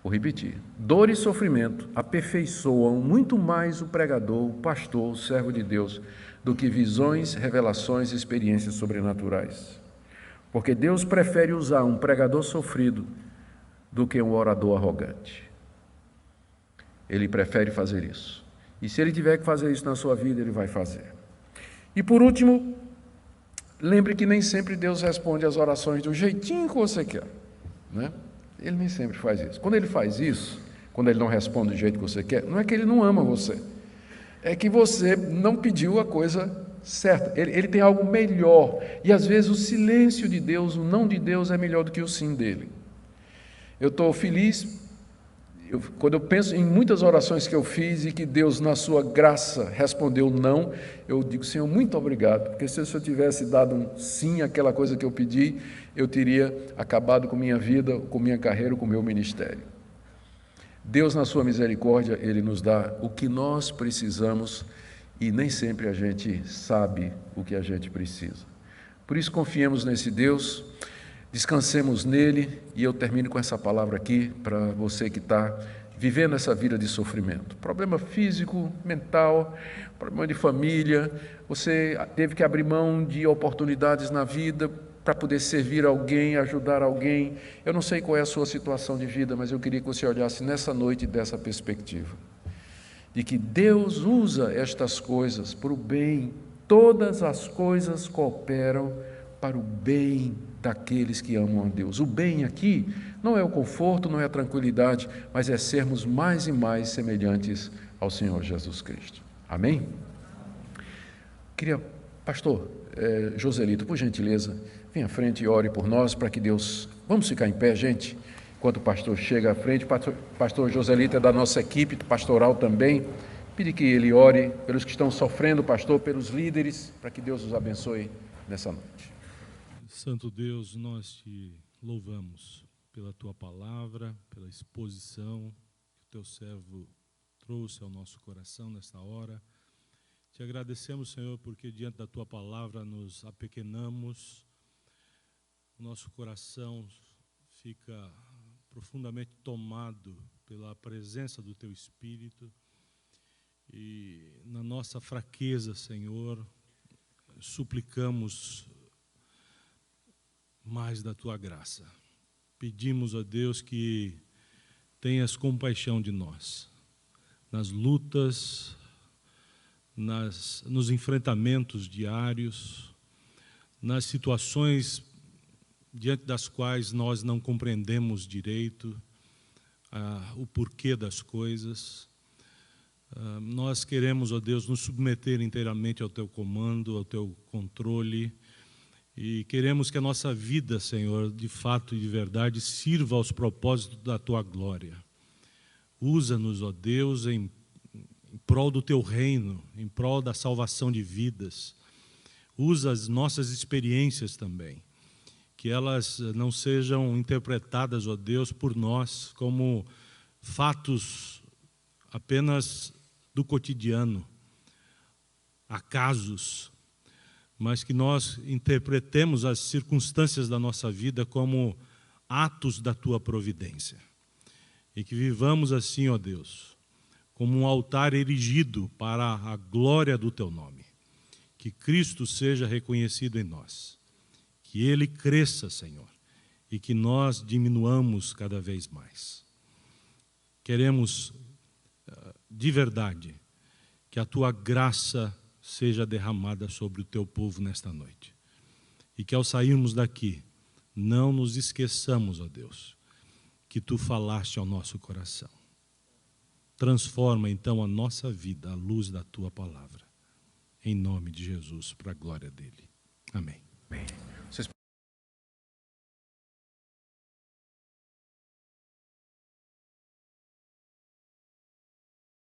Vou repetir. Dor e sofrimento aperfeiçoam muito mais o pregador, o pastor, o servo de Deus, do que visões, revelações e experiências sobrenaturais. Porque Deus prefere usar um pregador sofrido do que um orador arrogante. Ele prefere fazer isso. E se ele tiver que fazer isso na sua vida, ele vai fazer. E por último, lembre que nem sempre Deus responde às orações do jeitinho que você quer, né? Ele nem sempre faz isso. Quando ele faz isso, quando ele não responde do jeito que você quer, não é que ele não ama você, é que você não pediu a coisa certa. Ele tem algo melhor. E às vezes o silêncio de Deus, o não de Deus é melhor do que o sim dele. Eu estou feliz quando eu penso em muitas orações que eu fiz e que Deus, na sua graça, respondeu não, eu digo, Senhor, muito obrigado, porque se eu tivesse dado um sim àquela coisa que eu pedi, eu teria acabado com minha vida, com minha carreira, com meu ministério. Deus, na sua misericórdia, Ele nos dá o que nós precisamos e nem sempre a gente sabe o que a gente precisa. Por isso, confiemos nesse Deus, descansemos nele, e eu termino com essa palavra aqui para você que está vivendo essa vida de sofrimento. Problema físico, mental, problema de família, você teve que abrir mão de oportunidades na vida para poder servir alguém, ajudar alguém. Eu não sei qual é a sua situação de vida, mas eu queria que você olhasse nessa noite dessa perspectiva, de que Deus usa estas coisas para o bem, todas as coisas cooperam para o bem daqueles que amam a Deus. O bem aqui não é o conforto, não é a tranquilidade, mas é sermos mais e mais semelhantes ao Senhor Jesus Cristo. Amém? Queria, pastor Joselito, por gentileza, venha à frente e ore por nós para que Deus... Vamos ficar em pé, gente, enquanto o pastor chega à frente. Pastor Joselito é da nossa equipe pastoral também. Pede que ele ore pelos que estão sofrendo, pastor, pelos líderes, para que Deus os abençoe nessa noite. Santo Deus, nós te louvamos pela tua palavra, pela exposição que o teu servo trouxe ao nosso coração nesta hora. Te agradecemos, Senhor, porque diante da tua palavra nos apequenamos, o nosso coração fica profundamente tomado pela presença do teu Espírito e na nossa fraqueza, Senhor, suplicamos mais da tua graça. Pedimos a Deus que tenhas compaixão de nós, nas lutas, nos enfrentamentos diários, nas situações diante das quais nós não compreendemos direito o porquê das coisas. Nós queremos, ó Deus, nos submeter inteiramente ao teu comando, ao teu controle, e queremos que a nossa vida, Senhor, de fato e de verdade, sirva aos propósitos da tua glória. Usa-nos, ó Deus, em prol do teu reino, em prol da salvação de vidas. Usa as nossas experiências também, que elas não sejam interpretadas, ó Deus, por nós como fatos apenas do cotidiano, acasos, mas que nós interpretemos as circunstâncias da nossa vida como atos da tua providência. E que vivamos assim, ó Deus, como um altar erigido para a glória do teu nome. Que Cristo seja reconhecido em nós. Que Ele cresça, Senhor, e que nós diminuamos cada vez mais. Queremos, de verdade, que a tua graça seja derramada sobre o teu povo nesta noite. E que ao sairmos daqui, não nos esqueçamos, ó Deus, que tu falaste ao nosso coração. Transforma então a nossa vida à luz da tua palavra. em nome de Jesus, para a glória dele. Amém. Amém. Vocês